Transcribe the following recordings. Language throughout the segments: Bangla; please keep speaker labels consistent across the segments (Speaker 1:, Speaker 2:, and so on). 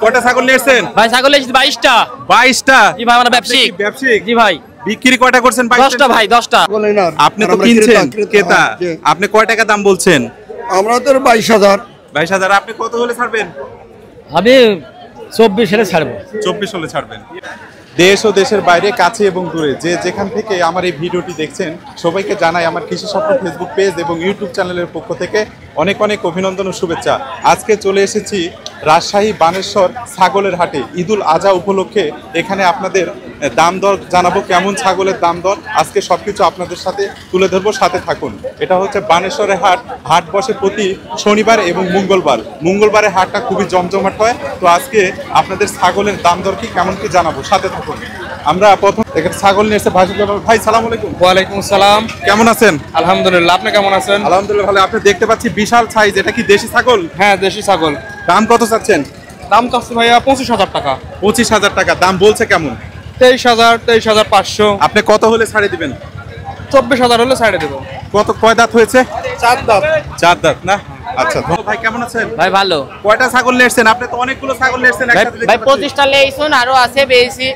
Speaker 1: কয়টা ছাগল নিয়েছেন
Speaker 2: ভাই? ছাগল নিয়েছি 22টা।
Speaker 1: 22টা?
Speaker 2: জি ভাই, আমরা ব্যবসায়িক।
Speaker 1: ব্যবসায়িক?
Speaker 2: জি ভাই।
Speaker 1: বিক্রি কয়টা করছেন?
Speaker 2: 10টা ভাই, 10টা।
Speaker 1: আপনি তো কিনছেন, ক্রেতা। আপনি কয় টাকা দাম বলছেন?
Speaker 3: আমরা তো 22,000।
Speaker 1: 22,000। আপনি কত হলে ছাড়বেন?
Speaker 2: আমি 24 হলে ছাড়বো।
Speaker 1: 24 হলে ছাড়বেন। দেশ ও দেশের বাইরে, কাছে এবং দূরে, যে যেখান থেকে আমার এই ভিডিওটি দেখছেন, সবাইকে জানাই আমার কৃষি স্বপ্ন ফেসবুক পেজ এবং ইউটিউব চ্যানেলের পক্ষ থেকে অনেক অনেক অভিনন্দন ও শুভেচ্ছা। আজকে চলে এসেছি রাজশাহী বানেশ্বর ছাগলের হাটে। ঈদুল আজহা উপলক্ষে এখানে আপনাদের দাম দর জানাবো, কেমন ছাগলের দাম দর আজকে সবকিছু আপনাদের সাথে তুলে ধরবো, সাথে থাকুন। এটা হচ্ছে বানেশ্বরের হাট। হাট বসে প্রতি শনিবার এবং মঙ্গলবার। মঙ্গলবারের হাটটা খুবই জমজমাট হয়। তো আজকে আপনাদের ছাগলের দাম দর কি কেমন কি জানাবো, সাথে থাকুন। আমরা প্রথম এখানে ছাগল নিয়ে এসে ভাই সালাম আলাইকুম।
Speaker 4: ওয়ালাইকুম সালাম।
Speaker 1: কেমন আছেন?
Speaker 4: আলহামদুলিল্লাহ, আপনি কেমন আছেন?
Speaker 1: আলহামদুলিল্লাহ ভালো। আপনি দেখতে পাচ্ছি বিশাল সাইজ, এটা কি দেশি ছাগল?
Speaker 4: হ্যাঁ, দেশি ছাগল।
Speaker 1: দাম কত চাচ্ছেন?
Speaker 4: দাম চাচ্ছি ভাইয়া 25,000 টাকা।
Speaker 1: 25,000 টাকা দাম বলছে। কেমন?
Speaker 4: 23,000, 23,500।
Speaker 1: আপনি কত হলে ছাড়ে দিবেন?
Speaker 4: 24,000 হলে ছাড়ে দেবো।
Speaker 1: কয় দাঁত হয়েছে?
Speaker 4: 4 দাঁত।
Speaker 1: 4 দাঁত না? আচ্ছা ভাই, কেমন আছেন?
Speaker 2: ভাই ভালো।
Speaker 1: কয়টা ছাগল নিয়েছেন? আপনি তো অনেকগুলো ছাগল নিয়েছেন একসাথে।
Speaker 2: ভাই 25টা নিয়েছেন, আরো আছে বেশি।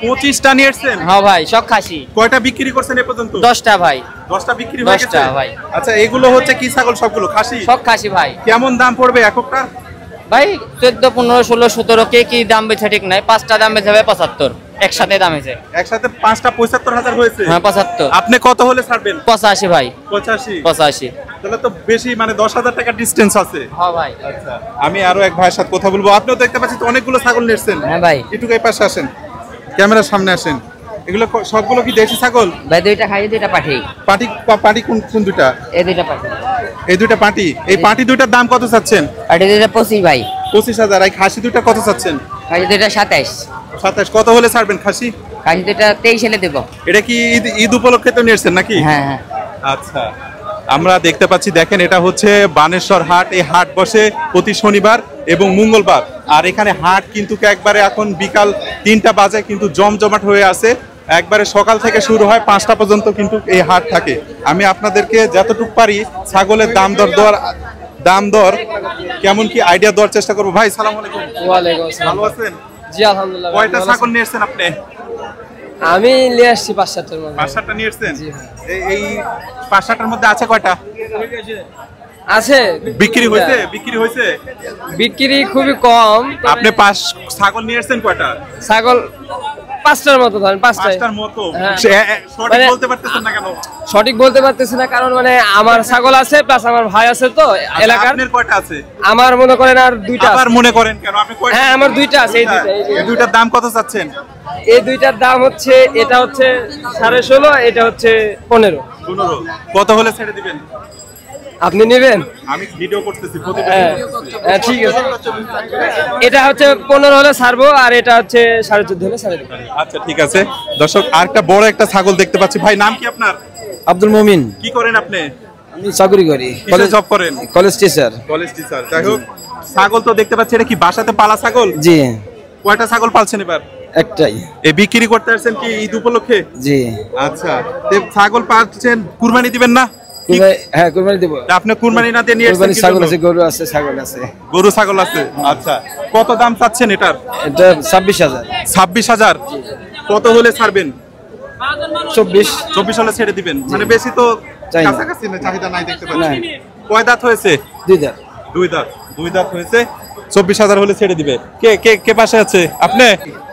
Speaker 1: 25টা নিয়েছেন?
Speaker 2: হ্যাঁ ভাই, সব খাসি।
Speaker 1: কয়টা বিক্রি করছেন এ পর্যন্ত?
Speaker 2: 10টা ভাই।
Speaker 1: 10টা বিক্রি হয়ে গেছে
Speaker 2: 10টা ভাই।
Speaker 1: আচ্ছা, এগুলো হচ্ছে কি ছাগল? সবগুলো খাসি?
Speaker 2: সব খাসি ভাই।
Speaker 1: কেমন দাম পড়বে এককটার?
Speaker 2: ভাই 14, 15, 16, 17 কে কি দাম বেছে ঠিক নাই। 5টা দাম বেছে ভাই 75। একসাথে দাম হয়েছে।
Speaker 1: একসাথে 5টা 75,000 হয়েছে?
Speaker 2: হ্যাঁ 75।
Speaker 1: আপনি কত হলে ছাড়বেন?
Speaker 2: 85 ভাই।
Speaker 1: 85? তাহলে তো বেশি, মানে 10,000 টাকা ডিসটেন্স আছে।
Speaker 2: হ্যাঁ ভাই।
Speaker 1: আচ্ছা, আমি আরো এক ভাইয়ের সাথে কথা বলবো। আপনিও দেখতে পাচ্ছি তো অনেকগুলো ছাগল নিয়েছেন।
Speaker 2: হ্যাঁ ভাই।
Speaker 1: একটু এই পাশে আসেন, ক্যামেরার সামনে আসেন। এগুলো সবগুলো কি দেশি ছাগল?
Speaker 2: ভাই 2টা খাই, 2টা পাঠি।
Speaker 1: পাটি কোন দুটা?
Speaker 2: এই 2টা পাঠি।
Speaker 1: এই দুটা পাটি। এই পাটি দুটার দাম কত চাচ্ছেন?
Speaker 2: পাঠি 2টা 25 ভাই।
Speaker 1: 25,000। এই খাসি দুটা কত চাচ্ছেন?
Speaker 2: খাসি 2টা 27।
Speaker 1: 27। কত হলে ছাড়বেন খাসি?
Speaker 2: খাসি 2টা 23 হলে দেব।
Speaker 1: এটা কি ঈদ উপলক্ষে তো নিয়েছেন নাকি?
Speaker 2: হ্যাঁ হ্যাঁ।
Speaker 1: আচ্ছা, আমরা দেখতে পাচ্ছি, দেখেন এটা হচ্ছে বানেশ্বর হাট। এই হাট বসে প্রতি শনিবার এবং মঙ্গলবার। আর এখানে হাট কিন্তু একবারে এখন বিকাল 3টা বাজে কিন্তু জমজমাট হয়ে আছে। একবারে সকাল থেকে শুরু হয়, 5টা পর্যন্ত কিন্তু এই হাট থাকে। আমি আপনাদেরকে যতটুকু পারি ছাগলের দাম দর কেমন কি আইডিয়া দেওয়ার চেষ্টা করবো। ভাই সালাম আলাইকুম।
Speaker 2: ওয়ালাইকুম আসসালাম।
Speaker 1: ভালো আছেন?
Speaker 2: জি আলহামদুলিল্লাহ।
Speaker 1: কয়টা ছাগল নিয়ে এসেছেন আপনি?
Speaker 2: আমি নিয়ে আসছি 5-7টার মধ্যে।
Speaker 1: 5-7টা নিয়ে এসেছেন? এই 5-7টার মধ্যে আছে কয়টা?
Speaker 2: আছে।
Speaker 1: বিক্রি হয়েছে?
Speaker 2: বিক্রি খুবই কম।
Speaker 1: আপনি ছাগল নিয়ে এসেছেন কয়টা?
Speaker 2: ছাগল 5টার মতো ধরেন। 5টার
Speaker 1: মতো।
Speaker 2: হ্যাঁ।
Speaker 1: সঠিক বলতে পারতেছেন না কেন?
Speaker 2: সঠিক বলতে পারতেছি না কারণ মানে আমার ছাগল আছে প্লাস আমার ভাই আছে তো এলাকার।
Speaker 1: আপনার কয়টা আছে?
Speaker 2: আমার মনে করেন আর 2টা আছে।
Speaker 1: আবার মনে করেন কেন? আপনি কয়টা?
Speaker 2: হ্যাঁ আমার 2টা আছে।
Speaker 1: এই দুইটার দাম কত চাচ্ছেন?
Speaker 2: এই 2টার দাম হচ্ছে, এটা হচ্ছে 16.5, এটা হচ্ছে 15।
Speaker 1: কত হলে ছেড়ে দিবেন?
Speaker 2: আপনি নেবেন?
Speaker 1: আমি ভিডিও করতেছি।
Speaker 2: হ্যাঁ ঠিক আছে। এটা হচ্ছে 15 হলে ছাড়বো, আর এটা হচ্ছে 14.5 হলে ছাড়ে দেব।
Speaker 1: আচ্ছা ঠিক আছে। দর্শক, আরেকটা বড় একটা ছাগল দেখতে পাচ্ছি। ভাই নাম কি আপনার?
Speaker 5: আব্দুল মুমিন।
Speaker 1: কি করেন আপনি?
Speaker 5: আমি চাকরি করি।
Speaker 1: কলেজ জব করেন?
Speaker 5: College teacher.
Speaker 1: যাই হোক, ছাগল তো দেখতে পাচ্ছি, এটা কি বাসাতে পালা ছাগল?
Speaker 5: জি।
Speaker 1: কয়টা ছাগল পালছেন এবার?
Speaker 5: একটাই।
Speaker 1: এই বিক্রি করতে আসছেন কি ঈদ উপলক্ষে?
Speaker 5: জি।
Speaker 1: আচ্ছা, ছাগল পালছেন, কুরবানি দিবেন না?
Speaker 5: হ্যাঁ কুরবানি দেব।
Speaker 1: আপনি কুরবানি না দিয়ে নিয়ে এসেছেন?
Speaker 5: ছাগল আছে, গরু আছে, ছাগল আছে।
Speaker 1: গরু ছাগল আছে। আচ্ছা, কত দাম চাচ্ছেন এটার?
Speaker 5: এটা 26,000।
Speaker 1: 26,000? কত হলে ছাড়বেন?
Speaker 5: 24
Speaker 1: হলে ছেড়ে দিবেন? মানে বেশি তো কাছাকাছি না, চাহিদা নাই দেখতে পাচ্ছি। কয় দাঁত হয়েছে?
Speaker 5: 2 দাঁত।
Speaker 1: 2 দাঁত হয়েছে। 24,000 হলে ছেড়ে দিবে। কে পাশে আছে? আপনি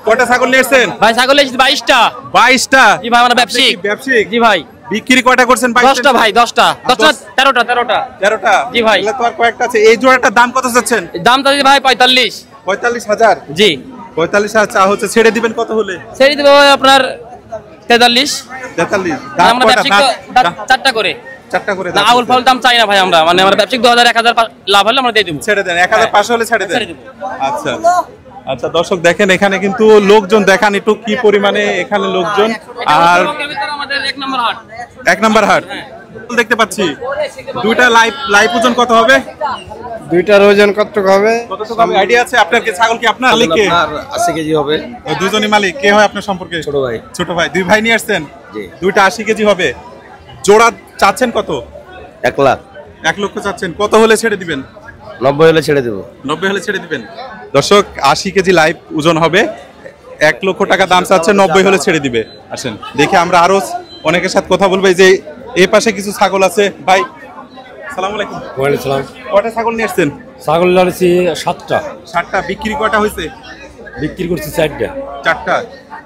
Speaker 1: কয়টা ছাগল নিয়েছেন?
Speaker 2: ভাই ছাগল নিয়েছি 22টা।
Speaker 1: 22টা?
Speaker 2: জি ভাই, আমরা ব্যবসায়িক।
Speaker 1: জি ভাই। বিক্রি কয়টা করছেন?
Speaker 2: 10টা ভাই। 10টা 13টা। জি ভাই।
Speaker 1: তাহলে তো আর কয়েকটা আছে। এই জোড়াটার দাম কত চাচ্ছেন?
Speaker 2: দাম তো ভাই 45,000। জি
Speaker 1: 45,000 চা হচ্ছে। ছেড়ে দিবেন কত হলে?
Speaker 2: ছেড়ে দিব আপনার 43। আমরা ব্যবসায়িক 4টা করে।
Speaker 1: 4টা করে
Speaker 2: না, আউল ফাউল দাম চাই না ভাই আমরা। মানে আমরা ব্যবসায়িক 2000 1000 লাভ হলে আমরা দিয়ে দেব।
Speaker 1: ছেড়ে দেন 1500 হলে ছেড়ে দেন। আচ্ছা আচ্ছা, দর্শক দেখেন এখানে কিন্তু লোকজন, দেখান একটু কি পরিমাণে এখানে লোকজন। আর
Speaker 2: আমাদের 1 নম্বর হাট।
Speaker 1: 1 নম্বর হাট দেখতে পাচ্ছি। দুইটা লাইভ ওজন কত হবে?
Speaker 5: দুইটার ওজন কতটুকু হবে?
Speaker 1: কতটুকু হবে আইডিয়া আছে আপনার? কি ছাগল কি আপনার মালিক? কে?
Speaker 5: 80 কেজি হবে।
Speaker 1: দুজনই মালিক। কে হয় আপনার সম্পর্কে?
Speaker 5: ছোট ভাই।
Speaker 1: ছোট ভাই। 2 ভাই নিয়ে আসছেন?
Speaker 5: জি।
Speaker 1: দুইটা 80 কেজি হবে। জোড়া চাচ্ছেন কত?
Speaker 5: 1 লাখ।
Speaker 1: 1 লক্ষ চাচ্ছেন। কত হলে ছেড়ে দিবেন?
Speaker 5: 90 হলে ছেড়ে দেব।
Speaker 1: 90 হলে ছেড়ে দিবেন। দর্শক 80 কেজি লাইভ ওজন হবে, 1 লক্ষ টাকা দাম চাচ্ছে, 90 হলে ছেড়ে দিবে। আসেন দেখে আমরা আরো অনেকের সাথে কথা বলবো। এই যে এই পাশে কিছু ছাগল আছে। ভাই আসসালামু আলাইকুম।
Speaker 6: ওয়ালাইকুম সালাম।
Speaker 1: কয়টা ছাগল নিয়ে আসছেন?
Speaker 6: ছাগল লাড়ছি 7টা।
Speaker 1: 7টা বিক্রি কয়টা হয়েছে?
Speaker 6: বিক্রি করছি 4টা।
Speaker 1: 4টা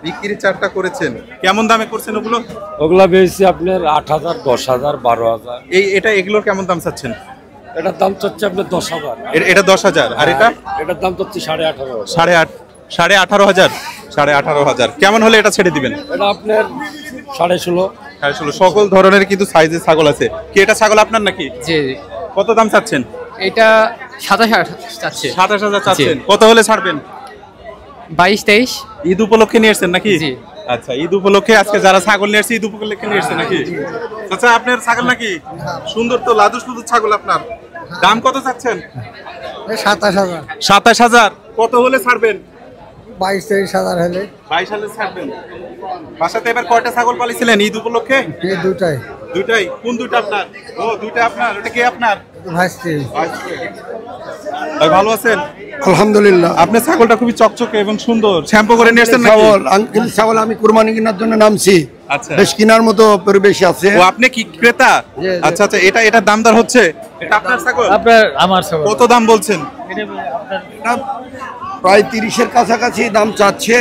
Speaker 1: বিক্রি 4টা করেছেন। কেমন দামে করছেন ওগুলো?
Speaker 6: ওগুলা বেশি আপনার 8,000, 10,000, 12,000।
Speaker 1: এগুলোর কেমন দাম চাচ্ছেন?
Speaker 6: এটার দাম চাচ্ছে আপনার 10,000।
Speaker 1: এটা 10,000 আর
Speaker 6: এটার দাম চাচ্ছে 18,500।
Speaker 1: 18,500 18,500 কেমন হলে এটা ছেড়ে দিবেন?
Speaker 6: এটা আপনার 16.5।
Speaker 1: 16.5 সকল ধরনের কিন্তু সাইজের ছাগল আছে। কি এটা ছাগল আপনার নাকি?
Speaker 2: জি
Speaker 1: কত দাম চাচ্ছেন?
Speaker 2: এটা 27,000 চাচ্ছে।
Speaker 1: 27,000 চাচ্ছেন। কত হলে ছাড়বেন?
Speaker 2: 22-23।
Speaker 1: ঈদ উপলক্ষে নিয়ে আসছেন নাকি?
Speaker 2: জি।
Speaker 1: আচ্ছা, ঈদ উপলক্ষে আজকে যারা ছাগল নিয়ে আসছে ঈদ উপলক্ষে নিয়ে আসছে নাকি? আচ্ছা, আপনার ছাগল নাকি? সুন্দর তো লাদুস লাদুস ছাগল আপনার। দাম কত চাচ্ছেন?
Speaker 3: 27,000
Speaker 1: 27,000 কত হলে ছাড়বেন?
Speaker 3: 22-23,000 হলে
Speaker 1: 22 সালে ছাড়বেন। বাসাতে এবার কয়টা ছাগল পালিছিলেন ঈদ উপলক্ষে?
Speaker 3: এই দুটাই
Speaker 1: দুটাই। কোন দুটো আপনার? ও দুটো আপনার। ওটা কে আপনার?
Speaker 3: ভাসছে।
Speaker 1: ভাই ভালো আছেন?
Speaker 3: আলহামদুলিল্লাহ।
Speaker 1: আপনার ছাগলটা খুবই চকচকে এবং সুন্দর। শ্যাম্পু করে নিয়ে আসছেন নাকি?
Speaker 3: ছাগল আঙ্কেল ছাগল আমি কুরবানি কেনার জন্য নামছি।
Speaker 1: আচ্ছা।
Speaker 3: বেশ কেনার মতো পরিবেশ আছে।
Speaker 1: ও আপনি কি ক্রেতা? আচ্ছা আচ্ছা, এটা দাম দর হচ্ছে? এটা আপনার ছাগল?
Speaker 2: আমার ছাগল।
Speaker 1: কত দাম বলছেন?
Speaker 3: এটা প্রায় 30-এর কাছাকাছি দাম চাচ্ছে।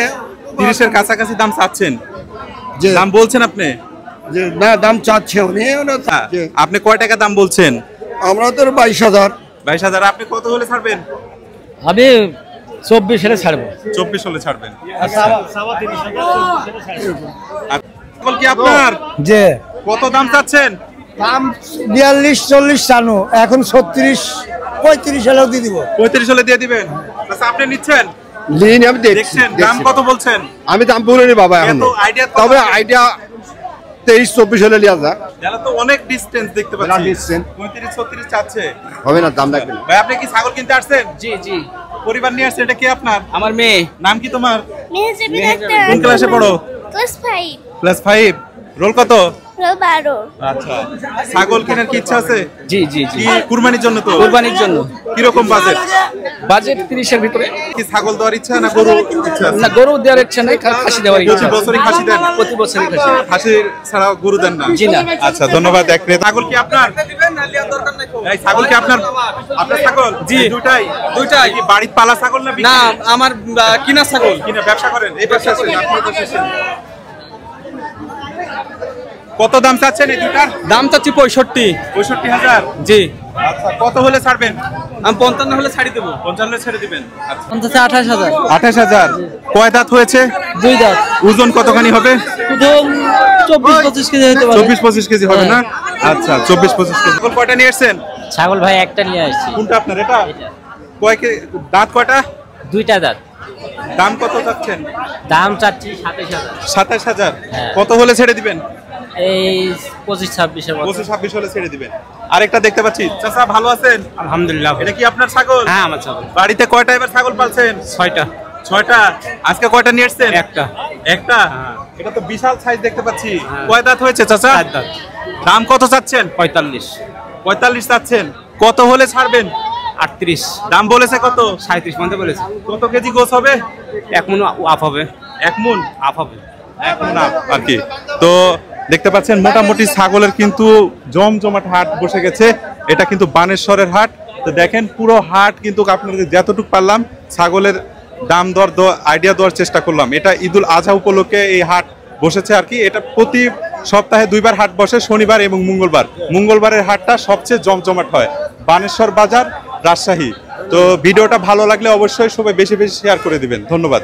Speaker 1: 30-এর কাছাকাছি দাম চাচ্ছেন?
Speaker 3: যে
Speaker 1: দাম বলছেন আপনি?
Speaker 3: যে না দাম চাচ্ছে উনি যে
Speaker 1: আপনি কয় টাকা দাম বলছেন?
Speaker 3: আমরা তো 22,000।
Speaker 1: 22,000। আপনি কত হলে ছাড়বেন?
Speaker 2: আমি 24 হলে ছাড়বো।
Speaker 1: 24 হলে ছাড়বেন। ছাগল কি আপনার?
Speaker 3: যে
Speaker 1: কত দাম চাচ্ছেন?
Speaker 3: দাম 42-40 চানো, এখন 36-35 হলেও দিয়ে দিব।
Speaker 1: 35 হলে দিয়ে দিবেন। আচ্ছা, আপনি নিচ্ছেন?
Speaker 3: লিন আমি
Speaker 1: দেখছেন দাম কত বলছেন?
Speaker 3: আমি দাম বলিনি বাবা এখন,
Speaker 1: এত idea তো
Speaker 3: তবে
Speaker 1: আছে।
Speaker 3: আইডিয়া 23-24 হলে লিয়া যাক।
Speaker 1: যারা তো অনেক ডিসটেন্স দেখতে পাচ্ছি।
Speaker 3: distance।
Speaker 1: 35-36 চাচ্ছে।
Speaker 3: হবে না, দাম রাখবেন।
Speaker 1: ভাই আপনি কি ছাগল কিনতে আসছেন?
Speaker 2: জি জি।
Speaker 1: পরিবার নিয়ে আসছেন? এটা কি আপনার?
Speaker 2: আমার মেয়ে।
Speaker 1: নাম কি তোমার?
Speaker 7: মেহেজাবিন আক্তার।
Speaker 1: কোন ক্লাসে পড়ো?
Speaker 7: ক্লাস 5।
Speaker 1: ক্লাস 5। রোল কত?
Speaker 7: রোল 12।
Speaker 1: আচ্ছা, ছাগল কেনার কি ইচ্ছা আছে?
Speaker 2: জি জি জি।
Speaker 1: কি কুরবানির জন্য তো?
Speaker 2: কুরবানির জন্য।
Speaker 1: কি রকম বাজেট?
Speaker 2: বাজেট 30-এর ভিতরে।
Speaker 1: কি ছাগল দেওয়ার ইচ্ছা না গরু ইচ্ছা আছে?
Speaker 2: না, গরু দেওয়ার ইচ্ছা নেই, খাসি দেওয়ার ইচ্ছা।
Speaker 1: প্রতি বছরই খাসি দেন?
Speaker 2: প্রতি বছরই খাসি।
Speaker 1: খাসি ছাড়া গরু দেন না?
Speaker 2: জি না।
Speaker 1: আচ্ছা, ধন্যবাদ। এক ক্রেতা। ছাগল কি আপনার? এই ছাগল কি আপনার? আপনার ছাগল?
Speaker 4: জি।
Speaker 1: দুটাই।
Speaker 4: দুইটাই।
Speaker 1: কি বাড়ির পালা ছাগল না বিক্রি?
Speaker 4: না, আমার কিনা ছাগল।
Speaker 1: কিনা ব্যবসা করেন? এই ব্যবসা করেন? আপনি তো শেষে। কত দাম চাচ্ছেন এই দুটার?
Speaker 4: দাম চাচ্ছি 65।
Speaker 1: 65,000।
Speaker 4: জি।
Speaker 1: আচ্ছা, কত হলে ছাড়বেন?
Speaker 4: আমি 55 হলে ছাড়ি দেবো।
Speaker 1: 55 হলে ছেড়ে দিবেন। আচ্ছা,
Speaker 2: 28,000।
Speaker 1: 28,000। কয় দাঁত হয়েছে?
Speaker 2: 2 দাঁত।
Speaker 1: ওজন কতখানি হবে?
Speaker 2: 24-25 কেজি হতে পারে।
Speaker 1: 24-25 কেজি হবে না? আচ্ছা, 24-25 কেজি। ছাগল কয়টা নিয়ে এসেছেন?
Speaker 2: ছাগল ভাই একটা নিয়ে আসছি।
Speaker 1: কোনটা আপনার? এটা দাঁত কয়টা?
Speaker 2: 2টা দাঁত।
Speaker 1: দাম কত চাচ্ছেন?
Speaker 2: দাম চাচ্ছি 27,000।
Speaker 1: 27,000।
Speaker 2: হ্যাঁ।
Speaker 1: কত হলে ছেড়ে দিবেন?
Speaker 2: এই 25-26-এর মতো।
Speaker 1: 25-26 হলে ছেড়ে দিবেন। আরেকটা দেখতে পাচ্ছি। চাচা ভালো আছেন?
Speaker 4: আলহামদুলিল্লাহ।
Speaker 1: এটা কি আপনার ছাগল?
Speaker 4: হ্যাঁ, আমার ছাগল।
Speaker 1: বাড়িতে কয়টা এবার ছাগল পালছেন?
Speaker 4: 6টা।
Speaker 1: 6টা। আজকে কয়টা নিয়ে এসেছেন?
Speaker 4: একটা।
Speaker 1: একটা? এটা তো বিশাল সাইজ দেখতে পাচ্ছি। কয় দাঁত হয়েছে চাচা?
Speaker 4: 4 দাঁত।
Speaker 1: দাম কত চাচ্ছেন?
Speaker 4: 45।
Speaker 1: 45 চাচ্ছেন। কত হলে ছাড়বেন?
Speaker 4: 38।
Speaker 1: দাম বলেছে কত?
Speaker 4: 37 মধ্যে বলেছে।
Speaker 1: কত কেজি গোছ হবে?
Speaker 4: 1 মণ আপ হবে।
Speaker 1: 1 মণ
Speaker 4: আপ হবে।
Speaker 1: 1 মণ আর কি। তো দেখতে পাচ্ছেন মোটামুটি ছাগলের কিন্তু জমজমাট হাট বসে গেছে। এটা কিন্তু বানেশ্বরের হাট। তো দেখেন পুরো হাট কিন্তু আপনাদের যতটুকু পারলাম ছাগলের দাম দর আইডিয়া দেওয়ার চেষ্টা করলাম। এটা ঈদুল আজহা উপলক্ষে এই হাট বসেছে আর কি। এটা প্রতি সপ্তাহে 2বার হাট বসে, শনিবার এবং মঙ্গলবার। মঙ্গলবারের হাটটা সবচেয়ে জমজমাট হয়। বানেশ্বর বাজার, রাজশাহী। তো ভিডিওটা ভালো লাগলে অবশ্যই সবাই বেশি বেশি শেয়ার করে দিবেন। ধন্যবাদ।